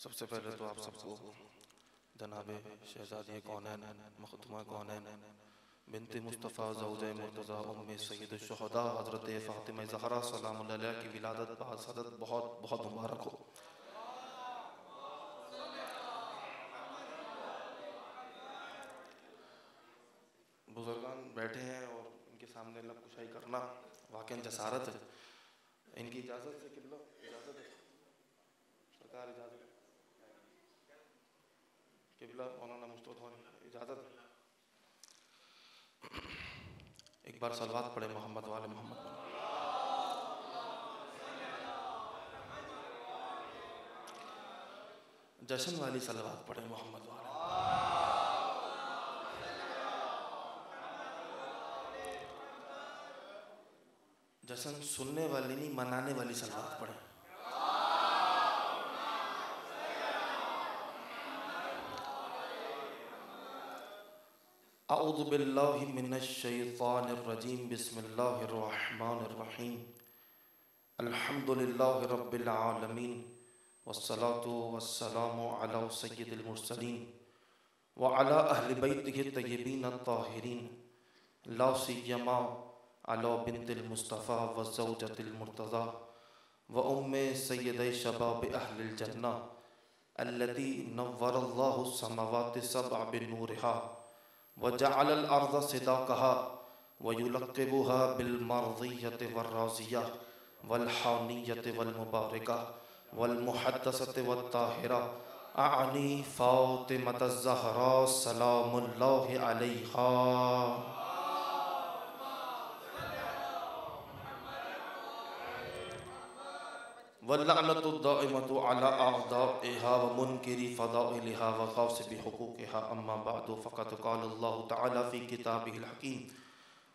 सबसे पहले तो आप सबको जनाबे शहजादी कौनैन मखदूमा कौनैन बिनते मुस्तफ़ा ज़ौजे मुर्तज़ा उम्मे सय्यद शुहदा हज़रत फ़ातिमा ज़हरा सलामुल्लाह अलैहा की विलादत बासदत बहुत बहुत मुबारक हो। बुजुर्गान बैठे हैं और इनके सामने लब कुशाई करना वाक़ई जसारत है। इनकी इजाज़त से किबला इजाज़त है, सरकार इजाज़त किबला मौलाना मुस्तफ़ा इजाज़त। एक बार सलवात पढ़े मोहम्मद वाले मोहम्मद। जश्न वाली सलवात पढ़े मोहम्मद वाले। जश्न सुनने वाली नहीं मनाने वाली सलवात पढ़े। अऊज़ु बिल्लाहि मिनश शैतानिर रजीम बिस्मिल्लाहिर रहमानिर रहीम अल्हम्दुलिल्लाहि रब्बिल आलमीन वस्सलातु वस्सलामु अला सय्यिदिल मुरसलीन व अला अहलि बैतिहि तय्यबीन अत्ताहिरीन ला सिय्यमा अला बिन्तिल मुस्तफ़ा व ज़ौजतिल मुर्तज़ा व उम्मे सय्यदै शबाब अहलिल जन्नह अल्लती नव्वरल्लाहु समावाति सबअ बिनूरिहा व जअलल अर्ज़ सिदाक़हा व युलक़्क़िबुहा बिल मर्ज़िय्यति वर्राज़िय्यह वल हानिय्यति वल मुबारका वल मुहद्दसति वत ताहिरा आनी फ़ातिमत ज़हरा सलामुल्लाहि अलैहा। वल्लअनतु दाइमतु अला अअदाइहा व मुनकिरी फ़दाइलिहा व ग़ासिबि हुक़ूक़िहा अम्मा बअदु फ़क़द क़ाल अल्लाहु तआला फ़ी किताबिहिल हकीम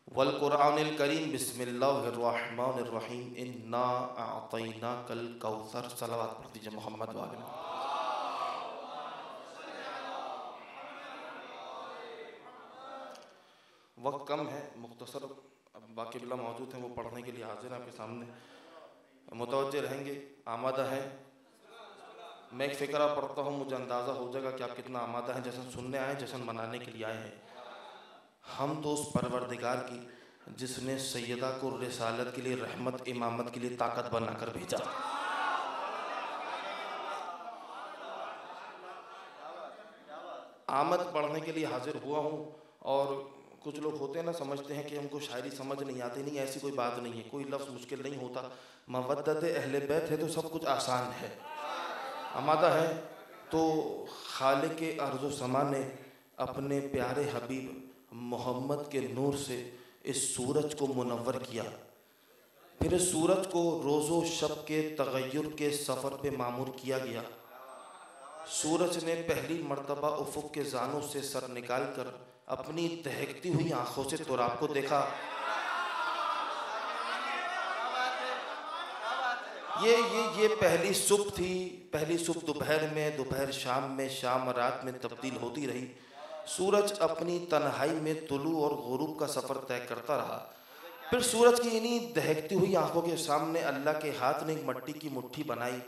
वल क़ुरआनिल करीम बिस्मिल्लाहिर रहमानिर रहीम इन्ना अअतैनाकल कौसर। सलावत पढ़ दीजिए मोहम्मद वाले। वक्त कम है, मुख्तसर अब बाकी बिला मौजूद हैं, वो पढ़ने के लिए हाजिर हैं आपके सामने। मुतवज्जे रहेंगे, आमादा हैं। मैं एक फ़िक्रा पढ़ता हूँ, मुझे अंदाज़ा हो जाएगा कि आप कितना आमादा हैं। जश्न सुनने आए, जश्न मनाने के लिए आए हैं। हम तो उस परवरदिगार की जिसने सैयदा को रिसालत के लिए, रहमत इमामत के लिए ताकत बनाकर भेजा। आमद पढ़ने के लिए हाजिर हुआ हूँ। और कुछ लोग होते हैं ना, समझते हैं कि हमको शायरी समझ नहीं आती। नहीं, ऐसी कोई बात नहीं है, कोई लफ्ज़ मुश्किल नहीं होता। मवद्दत अहले बैत है तो सब कुछ आसान है। आमादा है तो खालिक अर्ज़ समा ने अपने प्यारे हबीब मोहम्मद के नूर से इस सूरज को मुनव्वर किया। फिर इस सूरज को रोज़ो शब के तग़य्युर के सफ़र पे मामूर किया गया। सूरज ने पहली मर्तबा उफ़ुक़ के जानों से सर निकाल कर अपनी दहकती हुई आँखों से तुराब को देखा। ये पहली सुबह थी। पहली सुबह दोपहर में, दोपहर शाम में, शाम रात में तब्दील होती रही। सूरज अपनी तन्हाई में तुलू और गुरूब का सफ़र तय करता रहा। फिर सूरज की इन्हीं दहकती हुई आँखों के सामने अल्लाह के हाथ ने एक मट्टी की मुट्ठी बनाई,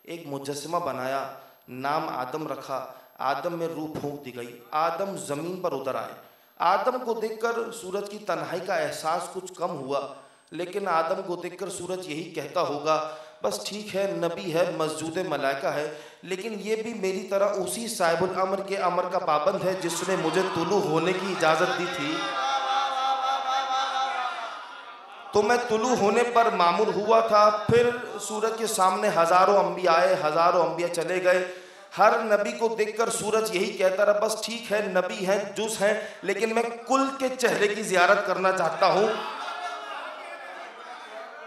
एक मुजस्समा बनाया, नाम आदम रखा। आदम में रूह फूंक दी गई। आदम ज़मीन पर उतर आए। आदम को देखकर सूरज की तन्हाई का एहसास कुछ कम हुआ, लेकिन आदम को देखकर सूरज यही कहता होगा, बस ठीक है, नबी है, मस्जूद मलाइका है, लेकिन ये भी मेरी तरह उसी साहिबुल अमर के अमर का पाबंद है जिसने मुझे तुलू होने की इजाज़त दी थी। तो मैं तुलू होने पर मामूर हुआ था। फिर सूरज के सामने हज़ारों अंबिया आए, हज़ारों अंबिया चले गए। हर नबी को देखकर सूरज यही कहता रहा, बस ठीक है, नबी हैं, जुज़ हैं, लेकिन मैं कुल के चेहरे की ज़ियारत करना चाहता हूँ।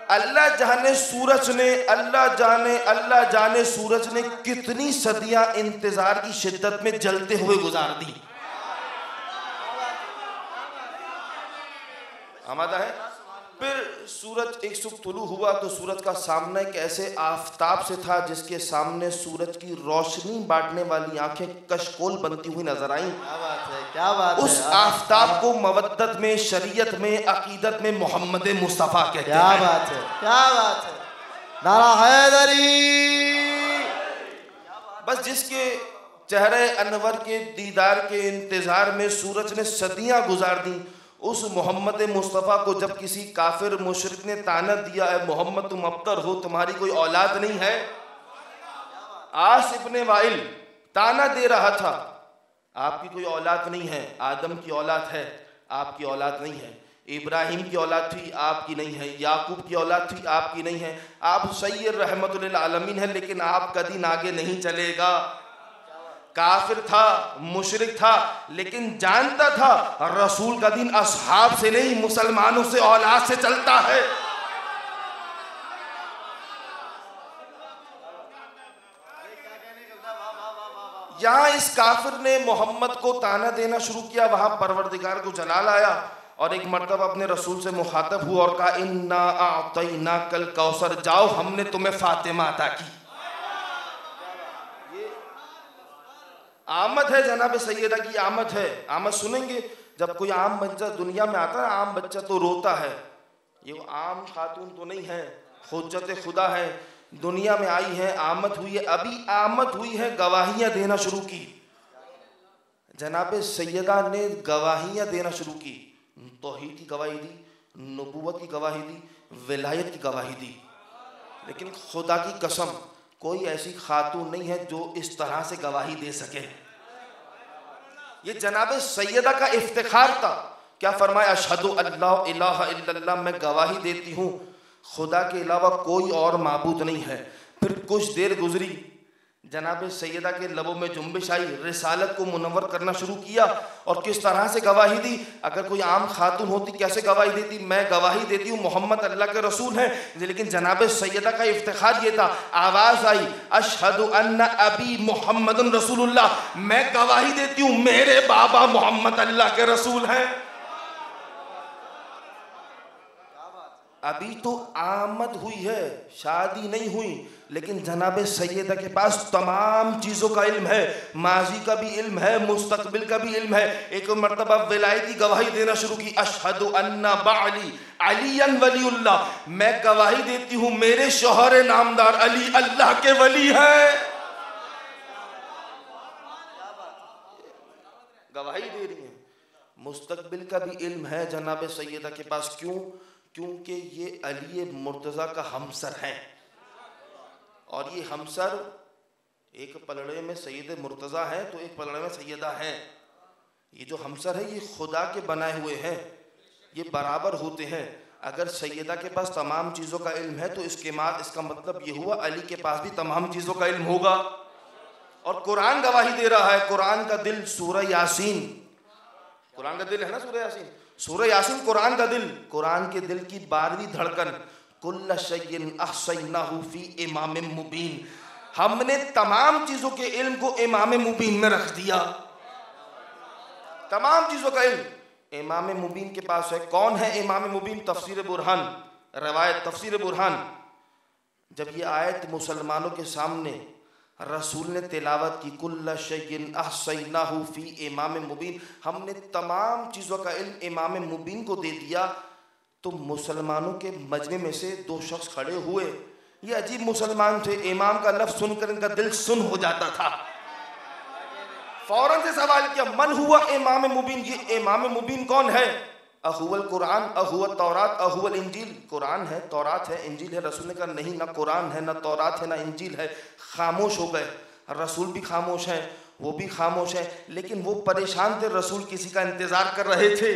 अल्लाह जाने सूरज ने कितनी सदियां इंतजार की शिद्दत में जलते हुए गुजार दी। आमादा है। फिर सूरज एक सुबह तुलू हुआ तो सूरज का सामना एक ऐसे आफताब से था जिसके सामने सूरज की रोशनी बांटने वाली आंखें कशकोल बनती हुई नजर आईं। क्या बात है। उस आफताब को मवद्दत में, शरीयत में, अकीदत में मोहम्मद मुस्तफ़ा कहते हैं। क्या बात है, क्या बात है। नारा हैदरी। बस जिसके चेहरे अनवर के दीदार के इंतजार में सूरज ने सदियां गुजार दी, उस मोहम्मद मुस्तफ़ा को जब किसी काफिर मुशरिक ने ताना दिया है, मोहम्मद तुम अबतर हो, तुम्हारी कोई औलाद नहीं है। आस इब्ने वाइल ताना दे रहा था, आपकी कोई औलाद नहीं है। आदम की औलाद है, आपकी औलाद नहीं है। इब्राहिम की औलाद थी, आपकी नहीं है। याकूब की औलाद थी, आपकी नहीं है। आप सैयद रहमतुल लिल आलमीन है, लेकिन आपका दिन आगे नहीं चलेगा। काफिर था, मुशरिक था, लेकिन जानता था रसूल का दिन असहाब से नहीं, मुसलमानों से, औलाद से चलता है। यहां इस काफिर ने मोहम्मद को ताना देना शुरू किया, वहां परवरदिगार को जलाल आया और एक मर्तबा अपने रसूल से मुखातब हुआ और कहा, इन्ना आतैना कल कौसर, जाओ हमने तुम्हें फातिमा अता की। आमद है जनाब सैयदा की, आमद है। आमद सुनेंगे, जब कोई आम बच्चा दुनिया में आता है, आम बच्चा तो रोता है। ये आम खातून तो नहीं है, हुज्जत खुदा है, दुनिया में आई है, आमद हुई है। अभी आमद हुई है, गवाहियां देना शुरू की। जनाब सैयदा ने गवाहियां देना शुरू की, तौहीद की गवाही दी, नबूवत की गवाही दी, विलायत की गवाही दी। लेकिन खुदा की कसम, कोई ऐसी खातून नहीं है जो इस तरह से गवाही दे सके। ये जनाब सैयदा का इफ्तिखार था। क्या फरमाया, अशहदु अल्ला इलाहा इल्लल्लाह, मैं गवाही देती हूँ खुदा के अलावा कोई और माबूद नहीं है। फिर कुछ देर गुजरी, जनाब सैयदा के लबों में जुम्बिश आई, रिसालत को मुनव्वर करना शुरू किया। और किस तरह से गवाही दी, अगर कोई आम खातून होती कैसे गवाही देती, मैं गवाही देती हूँ मोहम्मद अल्लाह के रसूल हैं। लेकिन जनाब सैयदा का इफ्तिखार ये था, आवाज़ आई, अशहदु अन्ना अबी मुहम्मदुन रसूलुल्लाह, मैं गवाही देती हूँ मेरे बाबा मोहम्मद अल्लाह के रसूल हैं। अभी तो आमद हुई है, शादी नहीं हुई, लेकिन जनाब सैयदा के पास तमाम चीज़ों का इल्म है, माजी का भी इल्म है, मुस्तकबिल का भी इल्म है। एक मरतबा विलायत की गवाही देना शुरू की, अशहदु अन्ना बाली अलीयन वलीउल्लाह, मैं गवाही देती हूँ मेरे शौहर नामदार अली अल्लाह के वली है। गवाही दे रही है, मुस्तकबिल का भी इल्म है जनाब सैयदा के पास। क्यों? क्योंकि ये अली मुर्तज़ा का हमसर है, और ये हमसर एक पलड़े में सैयद मुर्तज़ा है तो एक पलड़े में सैयदा है। ये जो हमसर है ये खुदा के बनाए हुए हैं, ये बराबर होते हैं। अगर सैयदा के पास तमाम चीज़ों का इल्म है तो इसका मतलब ये हुआ अली के पास भी तमाम चीज़ों का इल्म होगा। और कुरान गवाही दे रहा है, कुरान का दिल सूरह यासीन, कुरान का दिल है ना सूरह यासीन, सूरह यासीन कुरान का दिल, कुरान के दिल की 12वीं धड़कन, कुल्ल शैइन अहसैनाहु फी इमाम मुबीन, हमने तमाम चीज़ों के इल्म को इमाम मुबीन में रख दिया। तमाम चीज़ों का इल्म इमाम मुबीन के पास है। कौन है इमाम मुबीन? तफसीर बुरहान, रवायत तफसीर बुरहान। जब ये आयत मुसलमानों के सामने रसूल ने तिलावत की, कुल्ल शैइन अहसैनाहु फी इमाम मुबीन, हमने तमाम चीज़ों का इल्म इमाम मुबीन को दे दिया, तो मुसलमानों के मजमे में से 2 शख्स खड़े हुए। ये अजीब मुसलमान थे, इमाम का लफ्ज़ सुनकर इनका दिल सुन हो जाता था। फौरन से सवाल किया, मन हुआ इमाम मुबीन? ये इमाम मुबीन कौन है? अहुवल कुरान अहुवल तौरात अहुवल इंजील, कुरान है, तौरात है, इंजील है। रसूल ने कहा नहीं, ना कुरान है, ना तौरात है, ना इंजील है। खामोश हो गए, रसूल भी खामोश हैं, वो भी खामोश है। लेकिन वो परेशान थे, रसूल किसी का इंतज़ार कर रहे थे।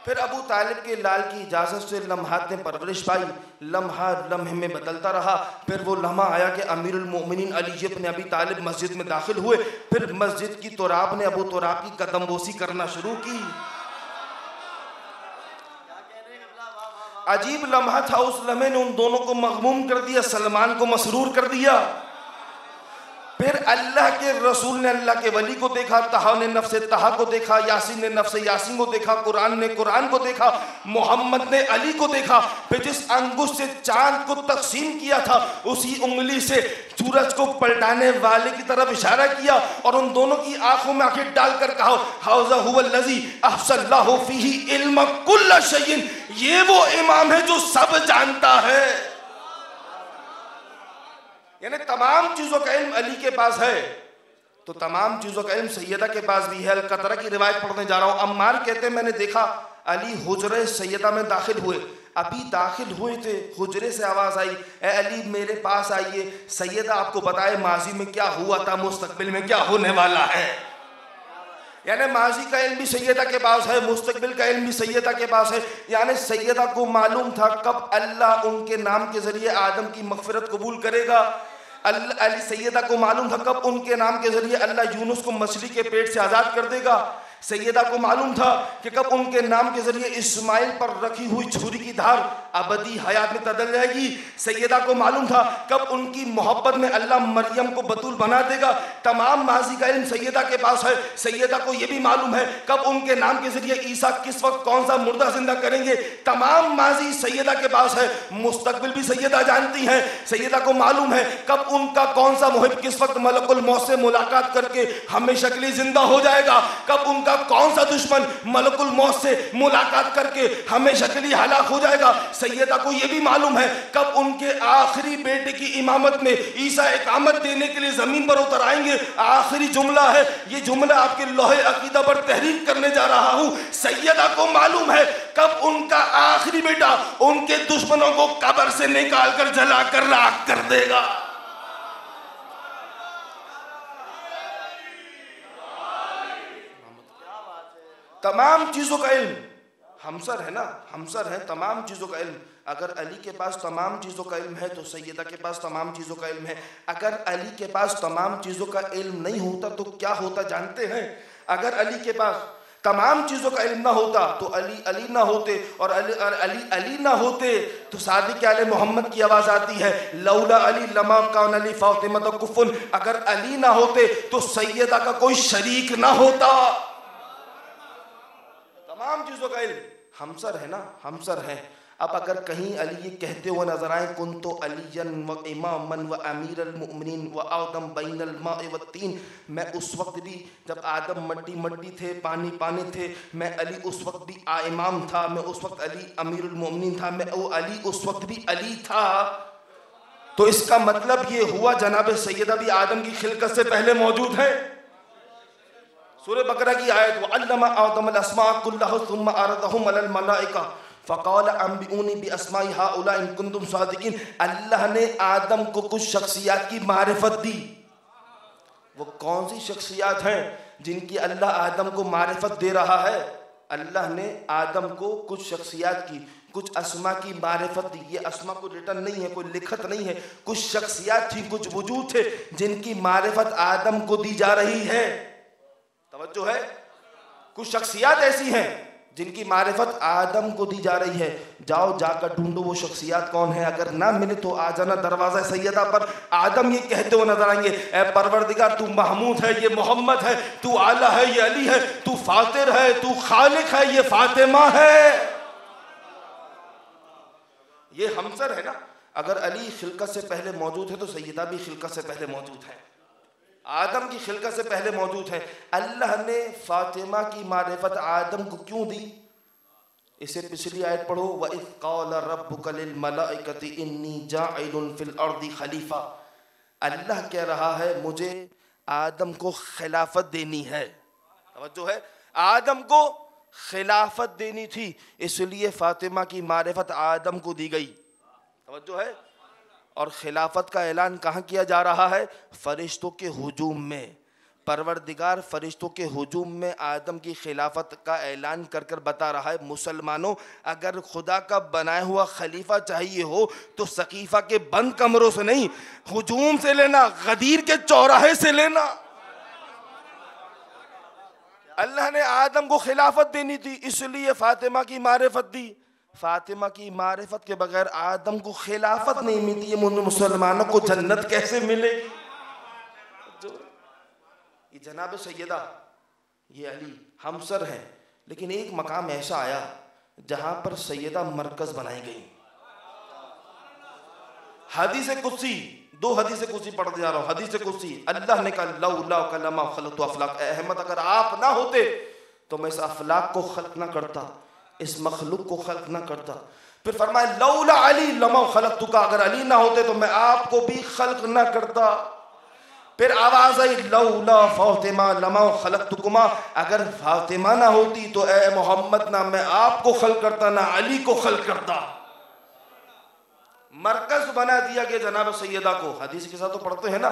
फिर अबू तालिब के लाल की इजाज़त से लम्हात ने परवरिश पाई, लम्हा लम्हे में बदलता रहा। फिर वो लम्हा आया कि अमीरुल मोमिनीन अली इब्न अबी तालिब मस्जिद में दाखिल हुए। फिर मस्जिद की तुराब ने अबू तुराब की कदमबोसी करना शुरू की। अजीब लम्हा था, उस लम्हे ने उन दोनों को मगमूम कर दिया, सलमान को मसरूर कर दिया। फिर अल्लाह के रसूल ने अल्लाह के वली को देखा, तहा ने नफ्से तहा को देखा, यासीन ने नफ्से यासीन को देखा, कुरान ने कुरान को देखा, मोहम्मद ने अली को देखा। फिर जिस अंगुश से चांद को तकसीम किया था उसी उंगली से सूरज को पलटाने वाले की तरफ इशारा किया और उन दोनों की आंखों में आंखें डालकर कहा, हाज़ा हुवल लज़ी अहसल्लाहु फीही इल्म कुल्ल शैइन, ये वो इमाम है जो सब जानता है। यानी तमाम चीजों का इल्म अली के पास है, तो तमाम चीजों का इल्म सैयदा के पास भी है। अलकतरा की रिवायत पढ़ने जा रहा हूं। अम्मार कहते हैं मैंने देखा अली हुजरे सैयदा में दाखिल हुए, अभी दाखिल हुए थे, हुजरे से आवाज आई, ए अली मेरे पास आइए, सैयदा आपको बताए माजी में क्या हुआ था, मुस्तकबिल में क्या होने वाला है। यानी माजी का इल्म भी सैयदा के पास है, मुस्तकबिल का इल्म भी सैयदा के पास है। यानी सैयदा को मालूम था कब अल्लाह उनके नाम के जरिए आदम की मगफिरत कबूल करेगा। अली सैयदा को मालूम था कब उनके नाम के जरिए अल्लाह यूनुस को मछली के पेट से आज़ाद कर देगा। सैयदा को मालूम था कि कब उनके नाम के जरिए इस्माइल पर रखी हुई छुरी की धार अबदी हयात में तब्दील जाएगी। सैयदा को मालूम था कब उनकी मोहब्बत में अल्लाह मरियम को बतूल बना देगा। तमाम माजी का इल्म सैयदा के पास है। सैयदा को यह भी मालूम है कब उनके नाम के जरिए ईसा किस वक्त कौन सा मुर्दा जिंदा करेंगे। तमाम माजी सैयदा के पास है, मुस्तकबिल भी सैयदा जानती हैं। सैयदा को मालूम है कब उनका कौन सा मुहिब किस वक्त मलकुल मौत से मुलाकात करके हमेशा के लिए जिंदा हो जाएगा, कब उनका कौन सा दुश्मन मलकुल मौत से मुलाकात करके हमेशा के लिए हलाक हो जाएगा। सैयदा को यह भी मालूम है कब उनके आखिरी बेटे की इमामत में ईसा इकामत देने के लिए जमीन पर उतर आएंगे। आखिरी जुमला है, ये जुमला आपके लोहे अकीदा पर तहरीर करने जा रहा हूं। सैयदा को मालूम है कब उनका आखिरी बेटा उनके दुश्मनों को कब्र से निकाल कर जला कर राख कर देगा। तमाम चीजों का इल्म हमसर है ना, हमसर है तमाम चीजों का इल्म। अगर अली के पास तमाम चीजों का इल्म है तो सैयदा के पास तमाम चीजों का इल्म है। अगर अली के पास तमाम चीजों का इल्म नहीं होता तो क्या होता जानते हैं? अगर अली के पास तमाम चीजों का इल्म ना होता तो अली ना होते, और अली ना होते तो सादिक आले मोहम्मद की आवाज आती है, लौला अली लमा कान अली फातिमा कुफुन। अगर अली ना होते तो सैयदा का कोई शरीक ना होता। तमाम चीजों का इल्म हमसर है ना, हमसर है। अब अगर कहीं अली ये कहते हुए नजर आए कुन तो अलियन व इमामन व अमीरुल मुमिनीन व आदम बैनल माए व तीन, मैं उस वक्त भी जब आदम मट्टी थे, पानी पानी थे, मैं अली उस वक्त भी इमाम था, मैं उस वक्त अली अमीरुल मुमिनीन था, मैं वो अली उस वक्त भी अली था। तो इसका मतलब ये हुआ जनाब सैयदा भी आदम की खिलकत से पहले मौजूद है। सूरह बकरा की आयत वअल्लमा आदम अस्मा कुल्लहा सुम्मा अरदहुम अलल मलाइका फ़क़ाल अंबिऊनी बिअस्माइ हाउला इन कुंतुम सादिकीन। अल्लाह ने आदम को कुछ शख्सियात की मारिफत दी। वो कौन सी शख्सियात हैं जिनकी अल्लाह आदम को मारिफत दे रहा है? अल्लाह ने आदम को कुछ शख्सियात की, कुछ अस्मा की मारिफत दी। ये अस्मा को रिटर्न नहीं है, कोई लिखत नहीं है, कुछ शख्सियात थी, कुछ वजूद थे जिनकी मारिफत आदम को दी जा रही है। तवज्जो है, कुछ शख्सियात ऐसी हैं जिनकी मारिफत आदम को दी जा रही है। जाओ जाकर ढूंढो वो शख्सियात कौन है, अगर ना मिले तो आ जाना दरवाजा सैयदा पर। आदम ये कहते हुए नजर आएंगे, ए परवरदिगार तू महमूद है, ये मोहम्मद है, तू आला है, ये अली है, तू फातिर है, तू खालिक है, ये फातिमा है। ये हमसर है ना। अगर अली खिलकत से पहले मौजूद है तो सैयदा भी खिलकत से पहले मौजूद है, आदम की खिलकत से पहले मौजूद है। अल्लाह ने फातिमा की मारिफत आदम को क्यों दी? इसे पिछली आयत पढ़ो, व इज़ क़ाल रब्बुका लिल मलाइकति इन्नी जाइलुन फिल अर्दि खलीफा। अल्लाह कह रहा है मुझे आदम को खिलाफत देनी है। तवज्जो है, आदम को खिलाफत देनी थी, इसलिए फातिमा की मारिफत आदम को दी गई। तवज्जो है। और खिलाफत का ऐलान कहाँ किया जा रहा है? फरिश्तों के हुजूम में। परवरदिगार फरिश्तों के हुजूम में आदम की खिलाफत का ऐलान कर कर बता रहा है, मुसलमानों अगर खुदा का बनाया हुआ खलीफा चाहिए हो तो सकीफा के बंद कमरों से नहीं, हुजूम से लेना, गदीर के चौराहे से लेना। अल्लाह ने आदम को खिलाफत देनी थी, इसलिए फातिमा की मारिफत दी। फातिमा की मारिफत के बगैर आदम को खिलाफत नहीं मिलती, मुसलमानों को जन्नत कैसे मिलेगी? ये जनाब सैयदा, ये अली हमसर हैं, लेकिन एक मकाम ऐसा आया जहां पर सैयदा मरकज बनाई गई। हदीस कुदसी, दो हदीस कुदसी पढ़ते जा रहा हूं। हदीस कुदसी, अल्लाह ने कहा लौला कलमा खलक़तु अफलाक, अहमद अगर आप ना होते तो मैं इस अफलाक को खल्क ना करता। इस मखलूक को खल्क ना करता। फिर फरमाया लौला अली लमा खलक़तुका, अगर अली ना होते तो मैं आपको भी खल्क ना करता। फिर आवाज आई लौला फातिमा लमा खलक़तुकुमा, अगर फातिमा ना होती तो ए मोहम्मद ना मैं आपको खल्क करता ना अली को खल्क करता। मरकज बना दिया गया जनाब सैयदा को। हदीस के साथ तो पढ़ते हैं ना,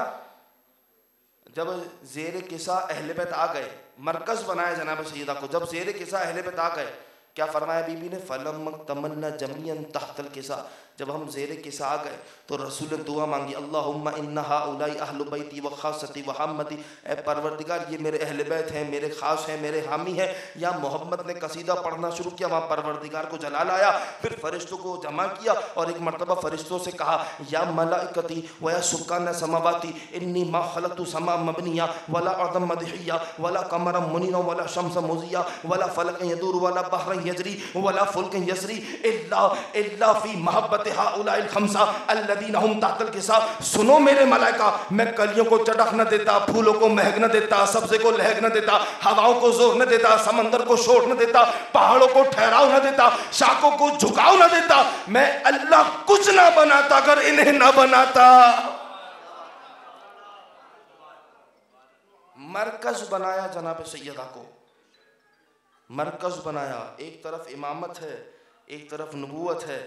जब ज़ेर किसा अहले बैत आ गए, मरकज बनाया जनाब सैयदा को। जब ज़ेर किसा अहले बैत आ गए, क्या फरमाया बीबी ने, फलम तमन्ना जमीअन तहतल किसा, जब हम ज़ेर किसा आ गए तो रसूल ने दुआ मांगी, अल्लाहुम्मा इन्ना हाउलाई अहलु बैती व खासती व हम्मती, ए परवरदिगार ये मेरे अहले बैत हैं, मेरे खास हैं, मेरे हामी हैं। या मोहम्मद ने कसीदा पढ़ना शुरू किया, वहाँ परवरदिगार को जलाल आया। फिर फरिश्तों को जमा किया और एक मरतबा फरिश्तों से कहा, या मलाइकती व या सुक्कान समावाती इन्नी मा खलक़तु समा मबनिया वला अर्दम मदहिया वला कमरम मुनीरा वला शम्स मुज़िया वला फलक यदूर वला बहर यजरी वला फुल्क यसरी इल्ला फी महब्बत हाउलाइल खमसा अल्लज़ीना हुम तहतल किसा। सुनो मेरे मलाइका, मैं कलियों को चटक न देता, फूलों को महक न देता, सब्ज़े को लहक न देता, हवाओं को जोर न देता, समंदर को शोर न देता, पहाड़ों को ठहराव न देता, शाखों को झुकाव न देता। मैं अल्लाह कुछ ना बनाता अगर इन्हें ना बनाता। मरकज बनाया जनाब सैयदा को, मरकज बनाया। एक तरफ इमामत है, एक तरफ नबूवत है,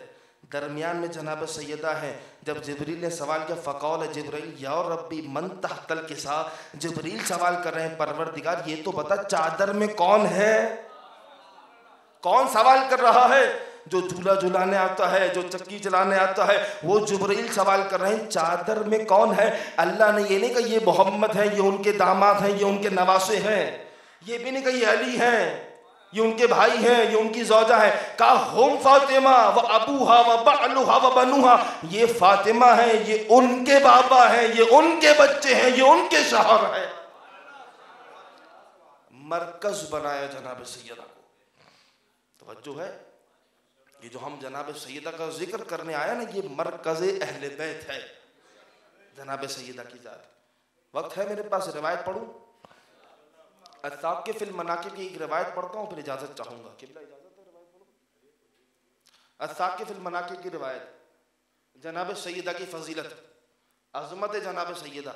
दरमियान में जनाब सैयदा है। जब जिब्रील ने सवाल किया, फ़क़ौल जिब्रील या रब्बी मन तहतल किसा, जिब्रील सवाल कर रहे हैं, परवरदिगार ये तो बता चादर में कौन है। कौन सवाल कर रहा है? जो झूला झुलाने आता है, जो चक्की चलाने आता है, वो जिब्रील सवाल कर रहे हैं चादर में कौन है। अल्लाह ने ये नहीं कहा ये मोहम्मद है, ये उनके दामाद हैं, ये उनके नवासे हैं। ये भी नहीं कहा ये अली हैं, ये उनके भाई हैं, ये उनकी ज़ौजा है। कहा हुम फातिमा व अबूहा व बअलुहा व बनुहा, ये फातिमा है, ये उनके बाबा हैं, ये उनके बच्चे हैं, ये उनके शौहर है। मरकज बनाया जनाब सैयदा को। तवज्जो है, ये जो हम जनाब सैयदा का जिक्र करने आया ना, ये मरकज़ अहले बैत है जनाब सैयदा की ज़ात। वक्त है मेरे पास, रिवायत पढ़ूं? अत्ताक़िफ़ फ़िल मनाक़िब की एक रिवायत पढ़ता हूँ, फिर इजाज़त चाहूँगा। किबला इजाज़त है रिवायत पढ़ो? अत्ताक़िफ़ फ़िल मनाक़िब की रिवायत, जनाब सैयदा की फ़ज़ीलत, अज़मत जनाब सैयदा।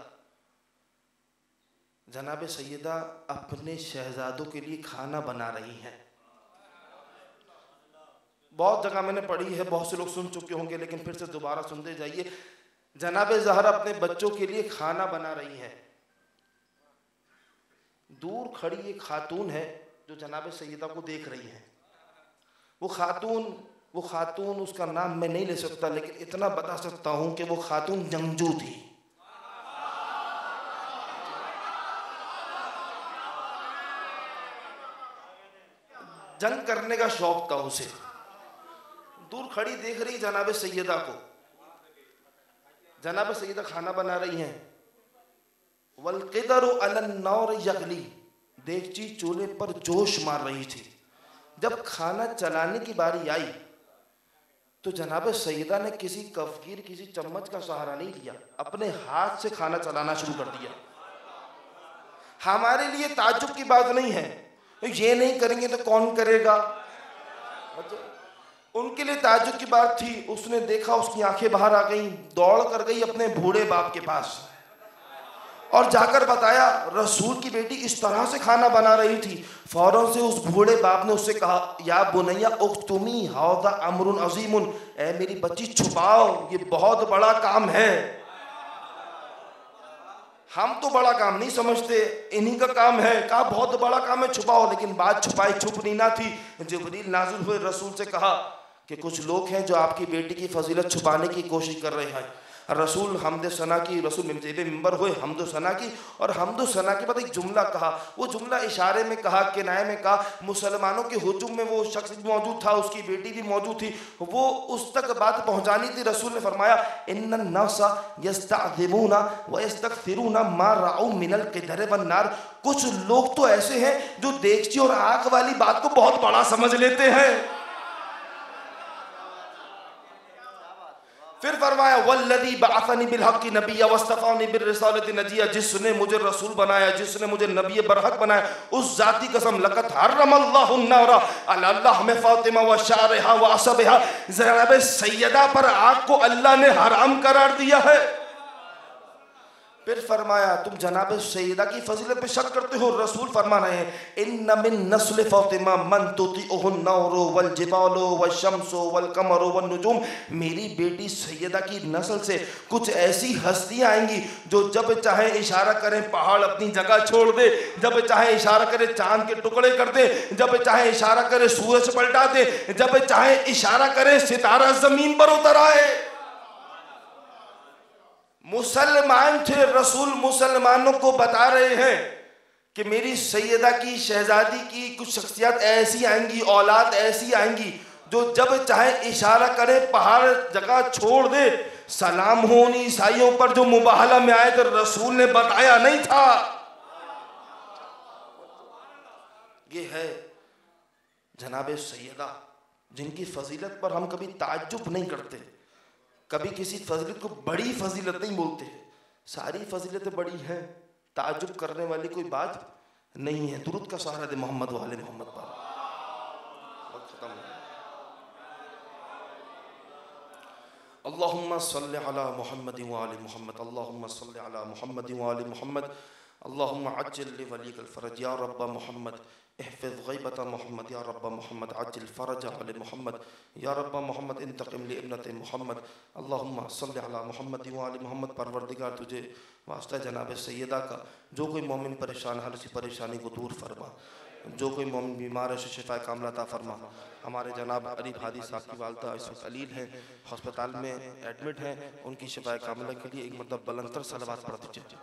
जनाब सैयदा अपने शहज़ादों के लिए खाना बना रही हैं। बहुत जगह मैंने पढ़ी है, बहुत से लोग सुन चुके होंगे, लेकिन फिर से दोबारा सुनते जाइए। जनाब ज़हरा अपने बच्चों के लिए खाना बना रही हैं। दूर खड़ी एक खातून है जो जनाब सैयदा को देख रही है। वो खातून उसका नाम मैं नहीं ले सकता, लेकिन इतना बता सकता हूं कि वो खातून जंगजू थी। जंग करने का शौक था उसे। दूर खड़ी देख रही जनाब सैयदा को। जनाब सैयदा खाना बना रही हैं। वल्क़िदरु अलन नौर यगली, देगची चूल्हे पर जोश मार रही थी। जब खाना चलाने की बारी आई तो जनाब सैयदा ने किसी कफगीर, किसी चम्मच का सहारा नहीं लिया, अपने हाथ से खाना चलाना शुरू कर दिया। हमारे लिए ताज्जुब की बात नहीं है, ये नहीं करेंगे तो कौन करेगा। उनके लिए ताज्जुब की बात थी। उसने देखा, उसकी आंखें बाहर आ गईं, दौड़ कर गई अपने बूढ़े बाप के पास और जाकर बताया रसूल की बेटी इस तरह से खाना बना रही थी। फौरन से उस बूढ़े बाप ने उससे कहा, या बुनैया उख्तुमी हाज़ा अमरुन अज़ीमुन, ऐ मेरी बच्ची छुपाओ, ये बहुत बड़ा काम है। हम तो बड़ा काम नहीं समझते, इन्हीं का काम है। कहा बहुत बड़ा काम है, छुपाओ। लेकिन बात छुपाई छुपनी ना थी। जिब्रील नाज़िल हुए, रसूल से कहा कि कुछ लोग हैं जो आपकी बेटी की फजीलत छुपाने की कोशिश कर रहे हैं। रसूल हमद सना की, रसूल मिंबर हुए हमद सना की, और हमद सना के बाद एक जुमला कहा। वो जुमला इशारे में कहा, किनाए में कहा। मुसलमानों के हुजूम में वो शख्स भी मौजूद था, उसकी बेटी भी मौजूद थी, वो उस तक बात पहुंचानी थी। रसूल ने फरमाया, इन्नन नासा यस्तअज़िमूना व यस्तगफिरूना मा राउ मिनल क़िदर वन नार, कुछ लोग तो ऐसे हैं जो देगची और आग वाली बात को बहुत बड़ा समझ लेते हैं। फिर फरमाया वल्लदी बअसनी बिल हक़्क़ि नबिय्या वस्तफ़ानी बिर रिसालति नजिया, जिसने मुझे रसूल बनाया, जिसने मुझे नबी बरहक बनाया, उस जाती कसम लक़द हर्रमल्लाहु अन्नारा अल्लाह में फ़ातिमा व शारहा व असबहा, ज़नाब सैयदा पर आग को अल्लाह ने हराम करार दिया है। फिर फरमाया तुम जनाब सैयदा की फजीलत पे शक करते हो, रसूल फरमा रहे हैं इन्ना मिन नस्ल फ़ातिमा मन तुतिउहुन नौरु वल जिबालु वश्शम्सु वल कमरु वन नुजूम, मेरी बेटी सैयदा की नस्ल से कुछ ऐसी हस्तियां आएंगी जो जब चाहे इशारा करें पहाड़ अपनी जगह छोड़ दे, जब चाहे इशारा करे चांद के टुकड़े कर दे, जब चाहे इशारा करे सूरज पलटा दे, जब चाहे इशारा करे सितारा जमीन पर उतर आए। मुसलमान थे, रसूल मुसलमानों को बता रहे हैं कि मेरी सैयदा की शहजादी की कुछ शख्सियत ऐसी आएंगी, औलाद ऐसी आएंगी जो जब चाहे इशारा करे पहाड़ जगह छोड़ दे। सलाम हो उन ईसाइयों पर जो मुबाहला में आए तो रसूल ने बताया नहीं था। ये है जनाब सैयदा जिनकी फजीलत पर हम कभी ताज्जुब नहीं करते, कभी किसी फजीलत को बड़ी फजीलत नहीं बोलते। सारी फजीलतें बड़ी हैं, ताज्जुब करने वाली कोई बात नहीं है। दुरूद का सहारा दे मोहम्मद वाले मोहम्मद पर। खत्म। अल्लाहुम्मा सल्लि अला मुहम्मद व आलि मुहम्मद, अल्लाहुम्मा सल्लि अला मुहम्मद व आलि मुहम्मद, अल्लाहुम्मा अज्जिल लिवलिकल फरज या रब्बा मुहम्मद, इहफ़िज़ ग़ैबत मोहम्मद या रब्बा मोहम्मद, अज्जिल फ़रज अल मोहम्मद या रब्बा मोहम्मद, इंतक़िम लिइब्नति मोहम्मद, अल्लाहुम्मा सल्लि अला मोहम्मद व आलि मोहम्मद। परवरदिगार तुझे वास्ता जनाब सैयदा का, जो कोई मोमिन परेशान हर सी परेशानी को दूर फरमा, जो कोई मोमिन बीमार है शिफा कामला अता फरमा। हमारे जनाब अरीफ हादी साहब की वालदा इस वक्त अलील हैं, हस्पताल में एडमिट हैं, उनकी शिफा कामला के लिए एक मतलब बुलंदतर सलवात पढ़ दीजिए।